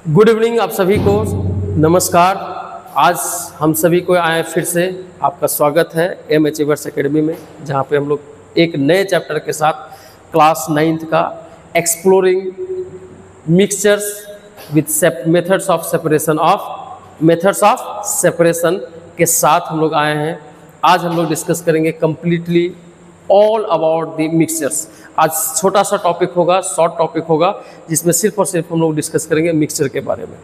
Good evening आप सभी को, नमस्कार। आज हम सभी को आए फिर से आपका स्वागत है एम अचीवर्स एकेडमी में, जहाँ पे हम लोग एक नए चैप्टर के साथ क्लास 9th का exploring mixtures with methods of separation के साथ हम लोग आए हैं। आज हम लोग डिस्कस करेंगे completely all about the mixtures. आज छोटा सा टॉपिक होगा, शॉर्ट टॉपिक होगा, जिसमें सिर्फ और सिर्फ हम लोग डिस्कस करेंगे मिक्सचर के बारे में।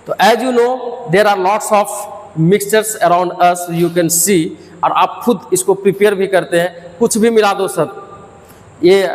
तो as you know there are lots of mixtures around us, you can see, और आप खुद इसको प्रिपेयर भी करते हैं। कुछ भी मिला दो सर, ये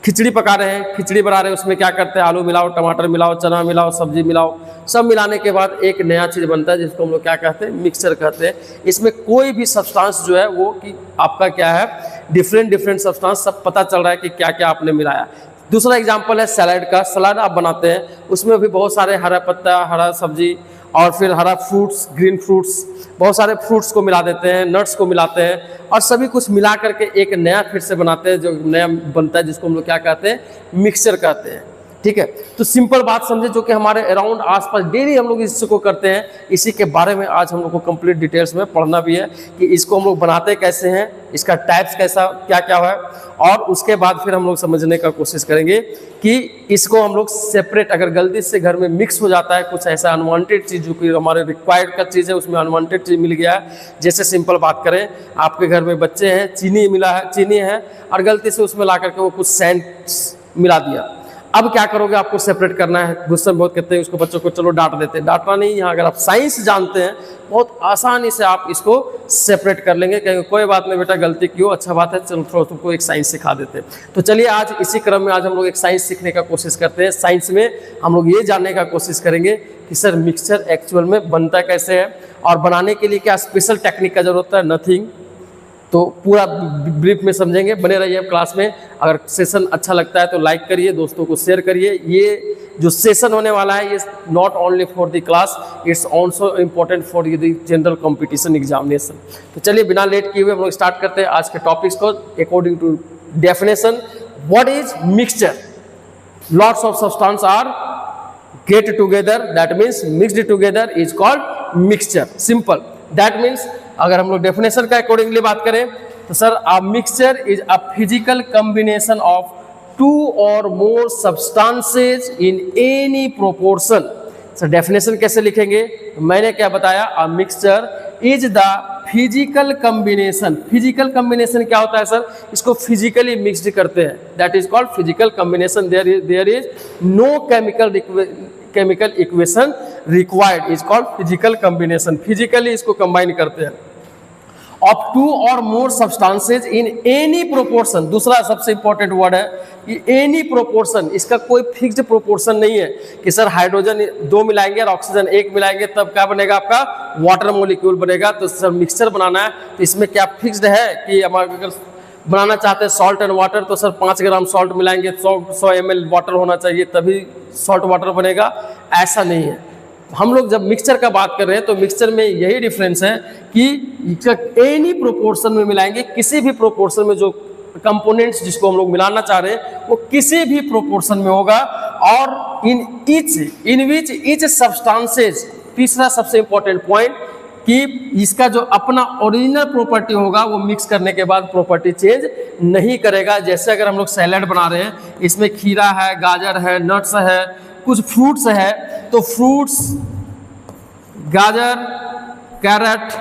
खिचड़ी पका रहे हैं, खिचड़ी बना रहे हैं, उसमें क्या करते हैं, आलू मिलाओ, टमाटर मिलाओ, चना मिलाओ, सब्जी मिलाओ, सब मिलाने के बाद एक नया चीज़ बनता है जिसको हम लोग क्या कहते हैं, मिक्सचर कहते हैं। इसमें कोई भी सब्सटेंस जो है वो कि आपका क्या है, डिफरेंट सब्सटेंस सब पता चल रहा है कि क्या क्या आपने मिलाया। दूसरा एग्जाम्पल है सलाद का। सलाद आप बनाते हैं, उसमें भी बहुत सारे हरा पत्ता, हरा सब्जी और फिर हरा फ्रूट्स, ग्रीन फ्रूट्स, बहुत सारे फ्रूट्स को मिला देते हैं, नट्स को मिलाते हैं और सभी कुछ मिला करके एक नया फिर से बनाते हैं, जो नया बनता है जिसको हम लोग क्या कहते हैं, मिक्सचर कहते हैं। ठीक है, तो सिंपल बात समझे, जो कि हमारे अराउंड आसपास डेली हम लोग इसको करते हैं। इसी के बारे में आज हम लोग को कंप्लीट डिटेल्स में पढ़ना भी है कि इसको हम लोग बनाते कैसे हैं, इसका टाइप्स कैसा क्या क्या है, और उसके बाद फिर हम लोग समझने का कोशिश करेंगे कि इसको हम लोग सेपरेट, अगर गलती से घर में मिक्स हो जाता है कुछ ऐसा अनवांटेड चीज़ जो कि हमारे रिक्वायर्ड का चीज़ है, उसमें अनवांटेड चीज़ मिल गया है। जैसे सिंपल बात करें, आपके घर में बच्चे हैं, चीनी मिला है, चीनी है और गलती से उसमें ला करके वो कुछ सेंट मिला दिया। अब क्या करोगे, आपको सेपरेट करना है। गुस्से में बहुत कहते हैं उसको, बच्चों को चलो डांट देते हैं, डांटना नहीं। यहाँ अगर आप साइंस जानते हैं, बहुत आसानी से आप इसको सेपरेट कर लेंगे, कहेंगे कोई बात नहीं बेटा, गलती क्यों, अच्छा बात है, चलो थोड़ा तुमको एक साइंस सिखा देते हैं। तो चलिए आज इसी क्रम में आज हम लोग एक साइंस सीखने का कोशिश करते हैं। साइंस में हम लोग ये जानने का कोशिश करेंगे कि सर मिक्सचर एक्चुअल में बनता कैसे है और बनाने के लिए क्या स्पेशल टेक्निक का जरूरत है, नथिंग। तो पूरा ब्रीफ में समझेंगे, बने रहिए क्लास में। अगर सेशन अच्छा लगता है तो लाइक करिए, दोस्तों को शेयर करिए। ये जो सेशन होने वाला है, ये not only for the class, it's also important for the general competition examination. तो चलिए बिना लेट किए हुए हम लोग स्टार्ट करते हैं आज के टॉपिक्स को। According to definition, what is mixture? Lots of substance are get together, that means mixed together is called mixture. Simple, that means अगर हम लोग डेफिनेशन का अकॉर्डिंगली बात करें तो sir a mixture is a physical combination of two और more substances in any proportion. Sir definition कैसे लिखेंगे, मैंने क्या बताया, a mixture is the physical combination. Physical combination क्या होता है सर, इसको फिजिकली मिक्सड करते हैं, that is called physical combination. There is no chemical equation required, is called physical combination. Physically इसको कंबाइन करते हैं ऑफ टू और more substances in any proportion. दूसरा सबसे इंपॉर्टेंट वर्ड है कि एनी प्रोपोर्शन, इसका कोई फिक्स्ड प्रोपोर्शन नहीं है कि सर हाइड्रोजन 2 मिलाएंगे और ऑक्सीजन 1 मिलाएंगे तब क्या बनेगा, आपका वाटर मॉलिक्यूल बनेगा। तो सर मिक्सचर बनाना है तो इसमें क्या फिक्स्ड है कि हम अगर बनाना चाहते हैं सॉल्ट एंड वाटर तो सर 5 ग्राम सॉल्ट मिलाएंगे, 100 ml वाटर होना चाहिए तभी सॉल्ट वाटर बनेगा, ऐसा नहीं है। हम लोग जब मिक्सचर का बात कर रहे हैं तो मिक्सचर में यही डिफरेंस है कि एनी प्रोपोर्शन में मिलाएंगे, किसी भी प्रोपोर्शन में जो कंपोनेंट्स जिसको हम लोग मिलाना चाह रहे हैं वो किसी भी प्रोपोर्शन में होगा, और इन विच ईच सब्सटेंसेज। तीसरा सबसे इंपॉर्टेंट पॉइंट कि इसका जो अपना ओरिजिनल प्रॉपर्टी होगा वो मिक्स करने के बाद प्रॉपर्टी चेंज नहीं करेगा। जैसे अगर हम लोग सैलड बना रहे हैं, इसमें खीरा है, गाजर है, नट्स है, कुछ फ्रूट्स है, तो फ्रूट्स, गाजर, कैरेट,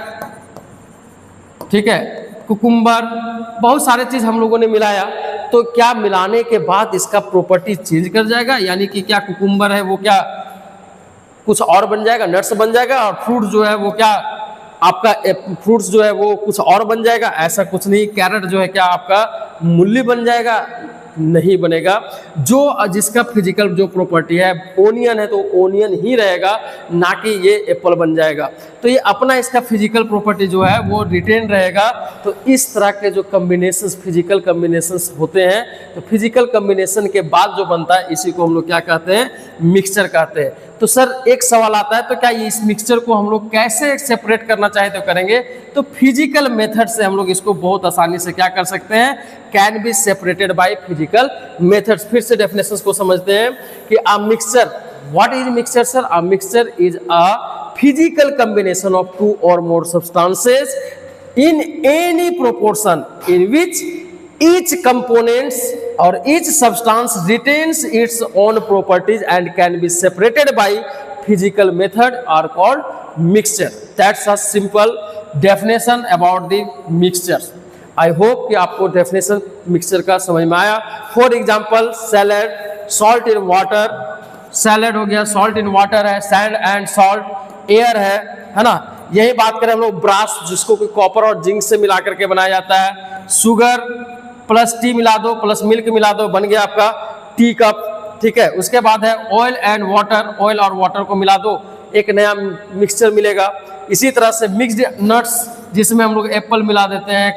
ठीक है, कुकुम्बर, बहुत सारे चीज हम लोगों ने मिलाया, तो क्या मिलाने के बाद इसका प्रॉपर्टी चेंज कर जाएगा, यानी कि क्या कुकुम्बर है वो क्या कुछ और बन जाएगा, नट्स बन जाएगा, और फ्रूट जो है वो क्या आपका फ्रूट्स जो है वो कुछ और बन जाएगा, ऐसा कुछ नहीं। कैरेट जो है क्या आपका मूली बन जाएगा, नहीं बनेगा। जो जिसका फिजिकल जो प्रॉपर्टी है, ओनियन है तो ओनियन ही रहेगा, ना कि ये एप्पल बन जाएगा। तो ये अपना इसका फिजिकल प्रॉपर्टी जो है वो रिटेन रहेगा। तो इस तरह के जो कॉम्बिनेशंस, फिजिकल कॉम्बिनेशंस होते हैं, तो फिजिकल कॉम्बिनेशन के बाद जो बनता है इसी को हम लोग क्या कहते हैं, मिक्सचर कहते हैं। तो सर एक सवाल आता है, तो क्या इस मिक्सचर को हम लोग कैसे सेपरेट करना चाहे तो करेंगे? तो फिजिकल मेथड से हम लोग इसको बहुत आसानी से क्या कर सकते हैं, can be separated by physical methods. फिर से डेफिनेशंस को समझते हैं कि a mixture what is mixture sir? A mixture is a physical combination of two और more substances in any proportion in which each components or each substance retains its own properties and can be separated by physical method are called mixture. That's a simple definition about the mixture. I hope कि आपको definition mixture का समझ में आया. For example, salad, salt in water, salad हो गया, salt in water है, sand and salt, air है ना. यही बात करें हम लोग ब्रास, जिसको कोई कॉपर और जिंक से मिला करके बनाया जाता है. शुगर प्लस टी मिला दो प्लस मिल्क मिला दो, बन गया आपका टी कप. ठीक है. उसके बाद है ऑयल एंड वाटर, ऑयल और वाटर को मिला दो, एक नया मिक्सचर मिलेगा. इसी तरह से मिक्स्ड नट्स, जिसमें हम लोग एप्पल मिला देते हैं,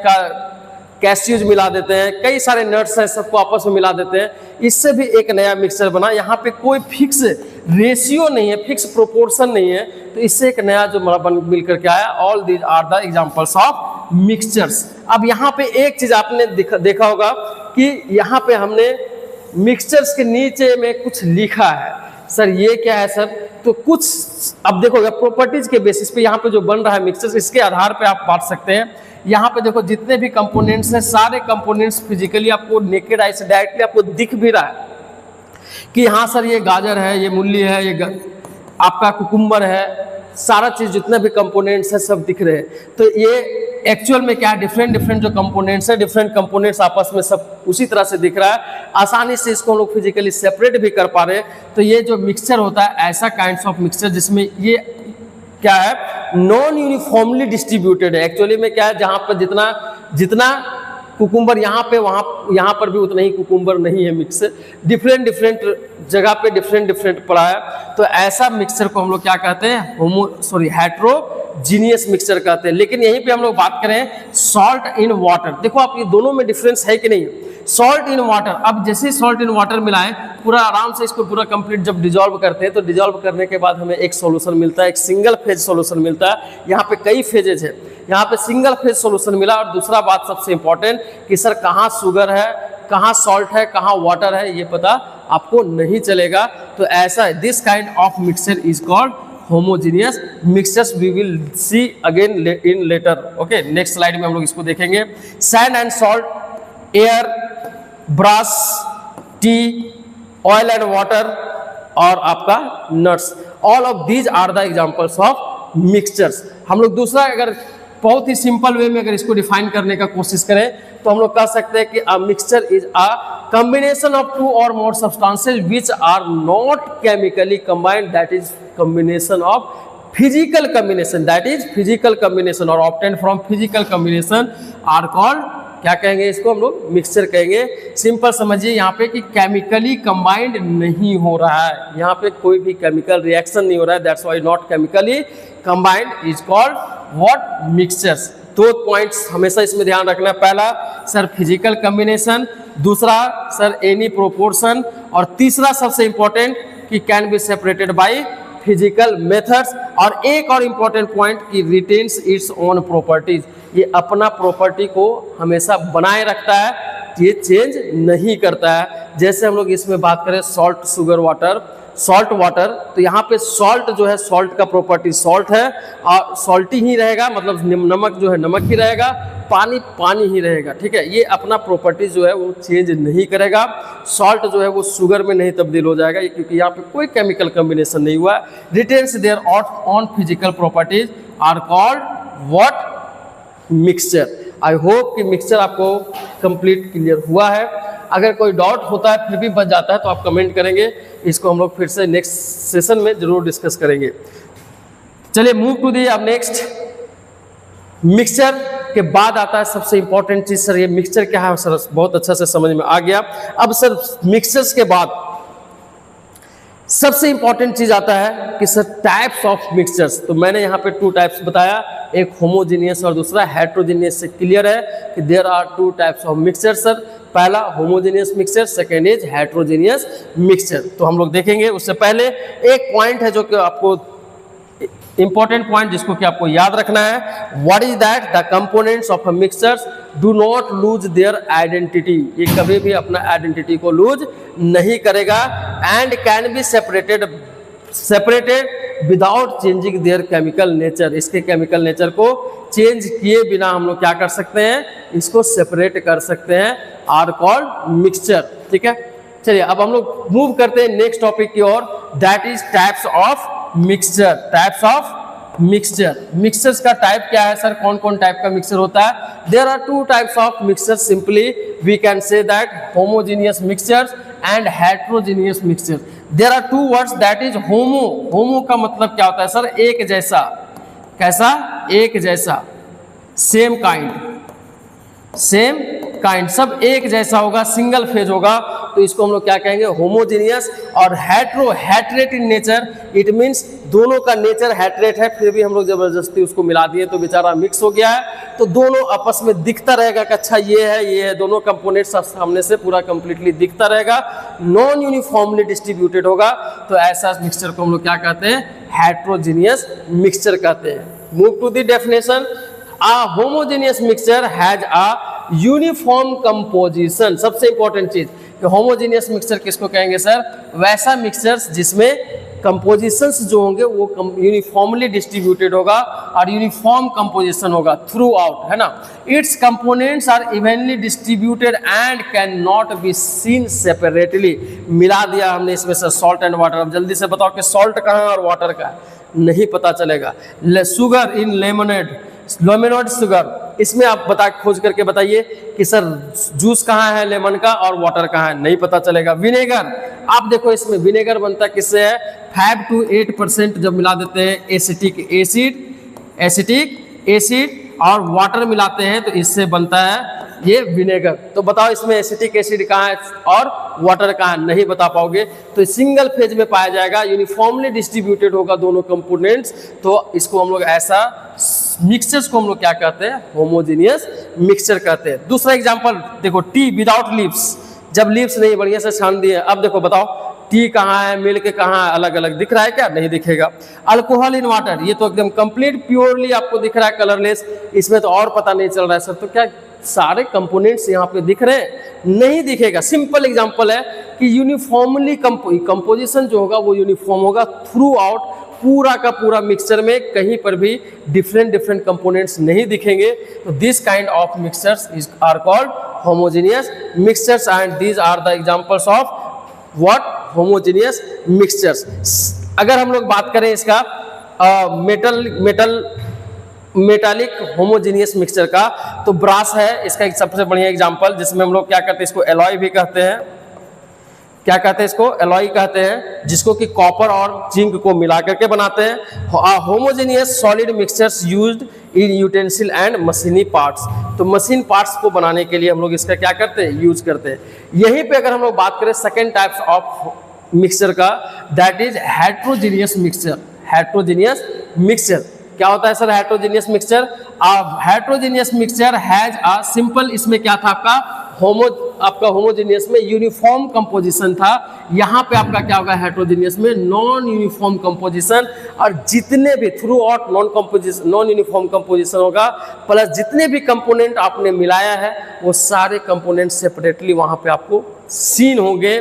कैश्यूज मिला देते हैं, कई सारे नट्स हैं, सबको आपस में मिला देते हैं, इससे भी एक नया मिक्सचर बना. यहाँ पे कोई फिक्स रेशियो नहीं है, फिक्स प्रोपोर्शन नहीं है, तो इससे एक नया जो मिल करके आया. All these are the examples of mixtures. अब यहाँ पे एक चीज आपने देखा होगा कि यहाँ पे हमने मिक्सचर्स के नीचे में कुछ लिखा है. सर ये क्या है सर? तो कुछ अब देखोगे प्रॉपर्टीज के बेसिस पे यहाँ पे जो बन रहा है मिक्सचर्स, इसके आधार पे आप बांट सकते हैं. यहाँ पे देखो जितने भी कंपोनेंट्स हैं, सारे कंपोनेंट्स फिजिकली आपको नेकेड आई से डायरेक्टली आपको दिख भी रहा है कि हाँ सर ये गाजर है, ये मूली है, ये आपका कुकुम्बर है, सारा चीज़ जितने भी कंपोनेंट्स हैं सब दिख रहे हैं. तो ये एक्चुअल में क्या है, डिफरेंट जो कंपोनेंट्स है, डिफरेंट कंपोनेंट्स आपस में सब उसी तरह से दिख रहा है. आसानी से इसको हम लोग फिजिकली सेपरेट भी कर पा रहे हैं. तो ये जो मिक्सचर होता है, ऐसा काइंड्स ऑफ मिक्सचर जिसमें ये क्या है, नॉन यूनिफॉर्मली डिस्ट्रीब्यूटेड है. एक्चुअली में क्या है, जहाँ पर जितना कुकुम्बर यहाँ पे यहाँ पर भी उतना ही कुकुम्बर नहीं है. मिक्स डिफरेंट जगह पे डिफरेंट पड़ा है. तो ऐसा मिक्सचर को हम लोग क्या कहते हैं, हेट्रोजीनियस मिक्सचर कहते हैं. लेकिन यहीं पे हम लोग बात करें सॉल्ट इन वाटर. देखो आप ये दोनों में डिफरेंस है कि नहीं. सॉल्ट इन वाटर, अब जैसे सॉल्ट इन वाटर मिलाएं, पूरा आराम से इसको पूरा कंप्लीट जब डिजॉल्व करते हैं, तो डिजॉल्व करने के बाद हमें एक सॉल्यूशन मिलता है, एक सिंगल फेज सॉल्यूशन मिलता है. यहाँ पे कई फेजेज है, यहाँ पे सिंगल फेज सॉल्यूशन मिला. और दूसरा बात सबसे इंपॉर्टेंट कि सर कहाँ शुगर है, कहाँ सॉल्ट है, कहाँ वाटर है, ये पता आपको नहीं चलेगा. तो ऐसा this kind of mixture is called homogeneous mixtures. We will see again in later. Okay, next slide में हम लोग इसको देखेंगे. Sand and salt, air, brush, tea, oil and water और आपका nuts, all of these are the examples of mixtures. हम लोग दूसरा अगर बहुत ही सिंपल वे में अगर इसको डिफाइन करने का कोशिश करें, तो हम लोग कह सकते हैं कि a mixture is a combination of two or more substances which are not chemically combined, that is combination of physical combination, that is physical combination or obtained from physical combination are called, क्या कहेंगे इसको हम लोग, mixture कहेंगे. Simple समझिए यहाँ पे कि केमिकली कंबाइंड नहीं हो रहा है, यहाँ पे कोई भी केमिकल रिएक्शन नहीं हो रहा है, that's why not chemically combined is called what, mixtures. 2 points हमेशा इसमें ध्यान रखना. पहला सर फिजिकल कॉम्बिनेशन, दूसरा सर एनी प्रोपोर्शन, और तीसरा सबसे इंपॉर्टेंट कि can be separated by physical methods. और एक और इंपॉर्टेंट पॉइंट कि रिटेन्स इट्स ओन प्रॉपर्टीज, ये अपना प्रॉपर्टी को हमेशा बनाए रखता है, ये चेंज नहीं करता है. जैसे हम लोग इसमें बात करें salt, sugar, water, salt water, तो यहाँ पे सॉल्ट जो है, सॉल्ट का प्रॉपर्टी सॉल्ट है और सॉल्टी ही रहेगा, मतलब नमक जो है नमक ही रहेगा, पानी पानी ही रहेगा. ठीक है, ये अपना प्रॉपर्टी जो है वो चेंज नहीं करेगा. सॉल्ट जो है वो शुगर में नहीं तब्दील हो जाएगा, क्योंकि यहाँ पे कोई केमिकल कॉम्बिनेशन नहीं हुआ. Retains there on physical properties are called what, mixture. I hope कि मिक्सचर आपको कंप्लीट क्लियर हुआ है. अगर कोई डाउट होता है फिर भी बच जाता है तो आप कमेंट करेंगे, इसको हम लोग फिर से नेक्स्ट सेशन में जरूर डिस्कस करेंगे. चलिए मूव टू दी. अब नेक्स्ट मिक्सचर के बाद आता है सबसे इंपॉर्टेंट चीज. सर ये मिक्सचर क्या है सर, बहुत अच्छा से समझ में आ गया. अब सर मिक्सचर्स के बाद सबसे इंपॉर्टेंट चीज आता है कि सर टाइप्स ऑफ मिक्सचर्स. तो मैंने यहाँ पे 2 टाइप्स बताया, एक होमोजीनियस और दूसरा हेट्रोजीनियस. से क्लियर है कि there are 2 types of mixture. Sir पहला homogeneous mixture, second is heterogeneous mixture. तो हम लोग देखेंगे. उससे पहले एक पॉइंट है जो कि आपको इंपॉर्टेंट पॉइंट, जिसको कि आपको याद रखना है. What is that, the components of a mixtures do not lose their identity. ये कभी भी अपना आइडेंटिटी को लूज नहीं करेगा. And can be separated separated without changing their chemical nature, इसके केमिकल नेचर को चेंज किए बिना हम लोग क्या कर सकते हैं, इसको सेपरेट कर सकते हैं, आर कॉल्ड मिक्सचर। ठीक है, चलिए अब हम लोग मूव करते हैं नेक्स्ट टॉपिक की ओर, that is types of mixture. Types of mixture, mixtures का टाइप क्या है सर, कौन कौन टाइप का मिक्सचर होता है? There are two types of mixture, simply we can say that homogeneous mixtures and heterogeneous mixture. There are two words, that is homo, homo का मतलब क्या होता है सर, एक जैसा, कैसा, एक जैसा, सेम काइंड, सेम काइंड, सब एक जैसा होगा, सिंगल फेज होगा, तो इसको हम लोग क्या कहेंगे, होमोजेनियस। और hetero, hatred in nature, it means दोनों का नेचर हेट्रेट है, फिर भी हम लोग जबरदस्ती उसको मिला दिए तो बेचारा मिक्स हो गया है, तो दोनों आपस में दिखता रहेगा कि अच्छा ये है, दोनों कंपोनेंट्स सामने से पूरा कंप्लीटली दिखता रहेगा, नॉन यूनिफॉर्मली डिस्ट्रीब्यूटेड होगा, तो ऐसा मिक्सचर को हम लोग क्या कहते हैं, हेट्रोजेनियस मिक्सचर कहते हैं। Move to the definition, a homogeneous mixture has a uniform composition। सबसे इंपॉर्टेंट चीज कि होमोजेनियस मिक्सचर किसको कहेंगे सर, वैसा मिक्सचर्स जिसमें कंपोजिशंस जो होंगे वो यूनिफॉर्मली डिस्ट्रीब्यूटेड होगा और यूनिफॉर्म कंपोजिशन होगा थ्रू आउट, है ना। Its components are evenly distributed and can not be seen separately. मिला दिया हमने इसमें से सॉल्ट एंड वाटर, अब जल्दी से बताओ कि सॉल्ट कहाँ है और वाटर कहाँ है, नहीं पता चलेगा। सुगर इन लेमनेड, लेमनेड शुगर, इसमें आप खोज करके बताइए कि सर जूस कहाँ है लेमन का और वाटर कहाँ है, नहीं पता चलेगा। विनेगर, आप देखो इसमें विनेगर बनता किससे है, 5 to 8% जब मिला देते हैं एसिटिक एसिड और वाटर मिलाते हैं तो इससे बनता है ये विनेगर। तो बताओ इसमें एसिटिक एसिड कहाँ है और वाटर कहाँ है, नहीं बता पाओगे। तो सिंगल फेज में पाया जाएगा, यूनिफॉर्मली डिस्ट्रीब्यूटेड होगा दोनों कंपोनेंट्स, तो इसको हम लोग ऐसा मिक्सचर्स को हम लोग क्या कहते हैं, होमोजेनियस मिक्सचर कहते हैं। दूसरा एग्जांपल देखो, टी विदाउट लीव्स, जब लीव्स नहीं बढ़िया से छान दिए, अब देखो बताओ टी कहाँ है, मिल्क कहाँ है, अलग अलग दिख रहा है क्या, नहीं दिखेगा। अल्कोहल इन वाटर, ये तो एकदम कंप्लीट प्योरली आपको दिख रहा है कलरलेस, इसमें तो और पता नहीं चल रहा है सर, तो क्या सारे कंपोनेंट्स यहाँ पे दिख रहे हैं, नहीं दिखेगा। सिंपल एग्जांपल है कि यूनिफॉर्मली कंपोजिशन जो होगा वो यूनिफॉर्म होगा थ्रू आउट, पूरा का पूरा मिक्सचर में कहीं पर भी डिफरेंट कंपोनेंट्स नहीं दिखेंगे। तो this kind of mixtures are called homogeneous mixtures and these are the examples of what, homogeneous mixtures. अगर हम लोग बात करें इसका मेटालिक होमोजेनियस मिक्सचर का, तो ब्रास है इसका एक सबसे बढ़िया एग्जांपल, जिसमें हम लोग क्या कहते हैं, इसको एलॉय भी कहते हैं, क्या कहते हैं इसको, एलॉय कहते हैं, जिसको कि कॉपर और जिंक को मिला करके बनाते हैं। Homogeneous solid mixtures used in utensil and मशीनी पार्ट्स, तो मशीन पार्ट्स को बनाने के लिए हम लोग इसका क्या करते हैं, यूज करते हैं। यहीं पे अगर हम लोग बात करें सेकेंड टाइप्स ऑफ मिक्सचर का, that is heterogeneous mixture. Heterogeneous mixture क्या होता है sir, heterogeneous mixture, heterogeneous mixture has a simple, इसमें क्या था आपका होमोजेनियस में यूनिफॉर्म कंपोजिशन था, यहाँ पे आपका क्या होगा हेट्रोजेनियस में नॉन यूनिफॉर्म कंपोजिशन, और जितने भी through out non uniform composition होगा, प्लस जितने भी कंपोनेंट आपने मिलाया है वो सारे कंपोनेंट सेपरेटली वहाँ पे आपको सीन होंगे।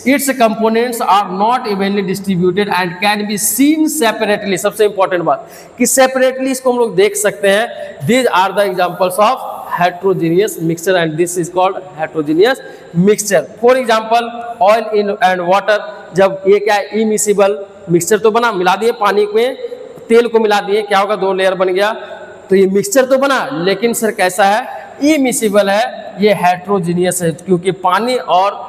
Its components are not evenly distributed and can be seen separately. सबसे इंपॉर्टेंट बात कि सेपरेटली इसको हम लोग देख सकते हैं। These are the examples of heterogeneous mixture and this is called heterogeneous mixture. For example, oil in and water, जब ये क्या है इमिसिबल मिक्सचर तो बना, मिला दिए पानी में तेल को मिला दिए, क्या होगा, 2 लेयर बन गया, तो ये मिक्सचर तो बना, लेकिन सर कैसा है, इमिसिबल है, ये हेट्रोजीनियस है, क्योंकि पानी और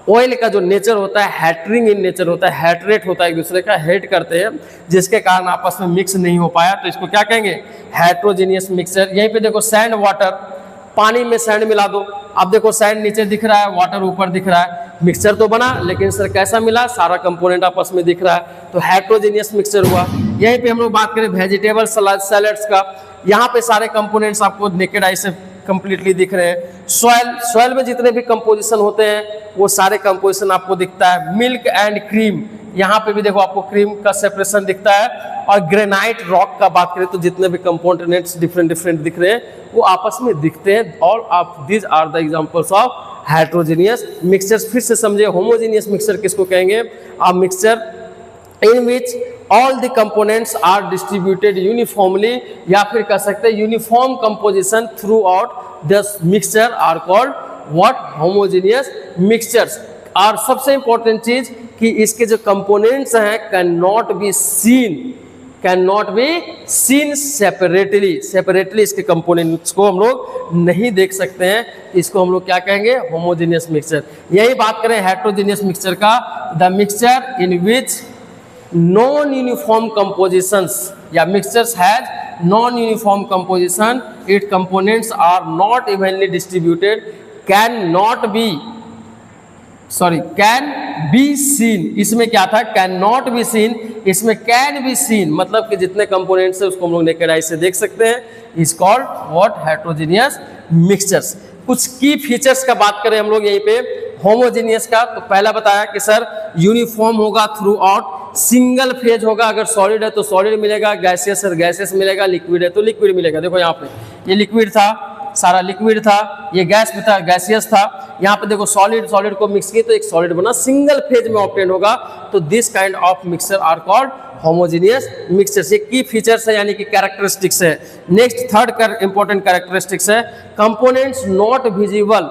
ऑयल का जो नेचर होता है हैटरिंग इन नेचर होता है, हैटरेट होता है, एक दूसरे का हेट करते हैं, जिसके कारण आपस में मिक्स नहीं हो पाया, तो इसको क्या कहेंगे, हेट्रोजेनियस मिक्सचर। यहीं पे देखो सैंड वाटर, पानी में सैंड मिला दो, अब देखो सैंड नीचे दिख रहा है, वाटर ऊपर दिख रहा है, मिक्सचर तो बना, लेकिन सर कैसा मिला, सारा कंपोनेंट आपस में दिख रहा है, तो हेट्रोजेनियस मिक्सचर हुआ। यहीं पे हम लोग बात करें वेजिटेबल सैलड्स का, यहाँ पे सारे कंपोनेंट्स आपको नेकेड आई से कंप्लीटली दिख रहे हैं। सॉइल में जितने भी कंपोजिशन होते हैं वो सारे कंपोजिशन आपको दिखता है। मिल्क एंड क्रीम, यहाँ पे भी देखो आपको क्रीम का सेपरेशन दिखता है। और ग्रेनाइट रॉक का बात करें तो जितने भी कंपोनेंट्स डिफरेंट दिख रहे हैं वो आपस में दिखते हैं। All of these are the examples of heterogeneous mixtures. फिर से समझे, होमोजेनियस मिक्सचर किसको कहेंगे, आप mixture in which all the components are distributed uniformly, या फिर कह सकते हैं uniform composition throughout the mixture are called what, homogeneous mixtures. और सबसे इंपॉर्टेंट चीज कि इसके जो कंपोनेंट्स हैं can not be seen separately इसके कंपोनेंट्स को हम लोग नहीं देख सकते हैं, इसको हम लोग क्या कहेंगे, होमोजेनियस मिक्सचर। यही बात करें हेटेरोजेनियस मिक्सचर का, the mixture in which non uniform compositions या mixtures has non uniform composition, it components are not evenly distributed, can be seen. इसमें क्या था, कैन नॉट बी सीन, इसमें कैन बी सीन, मतलब कि जितने कंपोनेंट्स है उसको हम लोग नेकेड आई से देख सकते हैं, is called what, heterogeneous mixtures. कुछ की फीचर्स का बात करें हम लोग यहीं पे होमोजेनियस का, तो पहला बताया कि सर यूनिफॉर्म होगा थ्रू आउट, सिंगल फेज होगा, अगर सॉलिड है तो सॉलिड मिलेगा, गैसियस है गैसियस मिलेगा, लिक्विड है तो लिक्विड मिलेगा। देखो यहाँ पे ये लिक्विड था, सारा लिक्विड था, ये गैस भी था, गैसियस था, यहाँ पे देखो सॉलिड को मिक्स किए तो एक सॉलिड बना, सिंगल फेज में ऑब्टेन होगा, तो this kind of mixture are called homogeneous mixtures. ये की फीचर्स है यानी कि कैरेक्टरिस्टिक्स है। नेक्स्ट थर्ड इंपॉर्टेंट कैरेक्टरिस्टिक्स है, कंपोनेंट्स नॉट विजिबल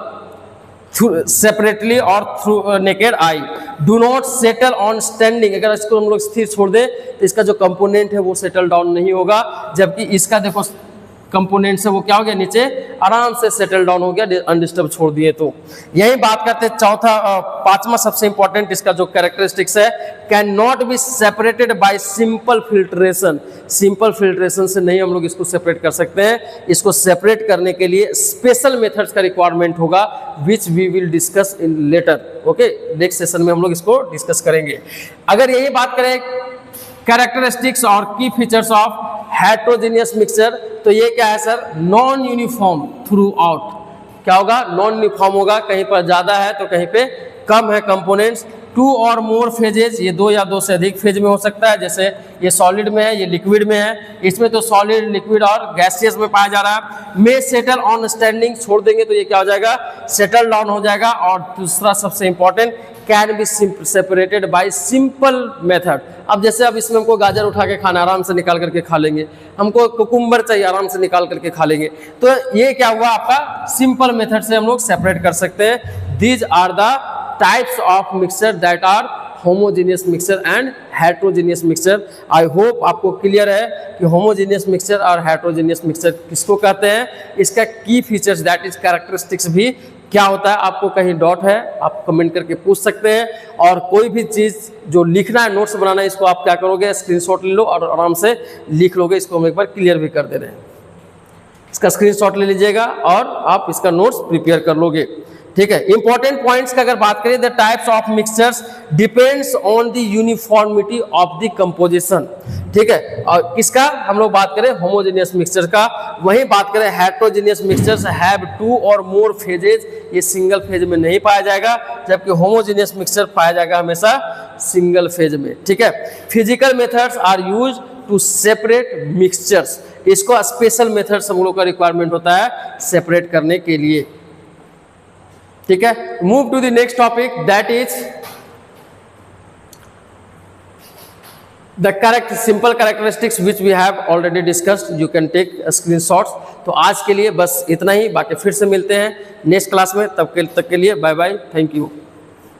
सेपरेटली और through naked eye, do not settle on standing. अगर इसको हम लोग स्थिर छोड़ दें तो इसका जो कंपोनेंट है वो सेटल डाउन नहीं होगा, जबकि इसका देखो कंपोनेंट से वो क्या हो गया, नीचे आराम से सेटल डाउन हो गया, अनडिस्टर्ब छोड़ दिए। तो यही बात करते हैं पांचवा सबसे इंपॉर्टेंट इसका जो कैरेक्टरिस्टिक्स है, can not B separated bye simple filtration. Simple filtration से नहीं हम लोग इसको सेपरेट कर सकते हैं, इसको सेपरेट करने के लिए स्पेशल मेथड्स का रिक्वायरमेंट होगा, which we will discuss in later. Okay, next session में हम लोग इसको डिस्कस करेंगे। अगर यही बात करें कैरेक्टरिस्टिक्स और की फीचर्स ऑफ हेटेरोजेनियस मिक्सचर, तो ये क्या है sir, non uniform through out. क्या होगा, नॉन यूनिफॉर्म होगा, कहीं पर ज्यादा है तो कहीं पे कम है कंपोनेंट्स। टू और मोर फेजेस, ये दो या दो से अधिक फेज में हो सकता है, जैसे ये सॉलिड में है, ये लिक्विड में है, इसमें तो सॉलिड, लिक्विड और गैसियस में पाया जा रहा है। मे सेटल ऑन स्टैंडिंग, छोड़ देंगे तो ये क्या हो जाएगा, सेटल डाउन हो जाएगा। और दूसरा सबसे important, can be separated bye simple method. अब जैसे अब इसमें हमको गाजर उठा के खाना, आराम से निकाल करके खा लेंगे, हमको कुकुम्बर चाहिए, आराम से निकाल करके खा लेंगे, तो ये क्या हुआ आपका, सिंपल मेथड से हम लोग सेपरेट कर सकते हैं। These are the types of mixture that are homogeneous mixture and heterogeneous mixture. I hope आपको क्लियर है कि होमोजेनियस मिक्सचर और हेटेरोजेनियस मिक्सचर किसको कहते हैं, इसका की फीचर्स दैट इज कैरेक्टरिस्टिक्स भी क्या होता है। आपको कहीं डाउट है आप कमेंट करके पूछ सकते हैं, और कोई भी चीज़ जो लिखना है, नोट्स बनाना है, इसको आप क्या करोगे, स्क्रीनशॉट ले लो और आराम से लिख लोगे। इसको हम एक बार क्लियर भी कर दे रहे हैं, इसका स्क्रीनशॉट ले लीजिएगा और आप इसका नोट्स प्रिपेयर कर लोगे। ठीक है, इंपॉर्टेंट पॉइंट्स की अगर बात करें, the types of mixtures depends on the uniformity of the composition. ठीक है, और किसका हम लोग बात करें, होमोजेनियस मिक्सचर का। वहीं बात करें हेटेरोजेनियस मिक्सचर्स हैव टू और मोर फेजेस, ये सिंगल फेज में नहीं पाया जाएगा, जबकि होमोजेनियस मिक्सचर पाया जाएगा हमेशा सिंगल फेज में। ठीक है, physical methods are used to separate mixtures, इसको स्पेशल मेथड्स हम लोग का रिक्वायरमेंट होता है सेपरेट करने के लिए। ठीक है, move to the next topic, that is the simple characteristics which we have already discussed, you can take screenshots. तो आज के लिए बस इतना ही, बाकी फिर से मिलते हैं नेक्स्ट क्लास में, तब तक के लिए बाय बाय, थैंक यू।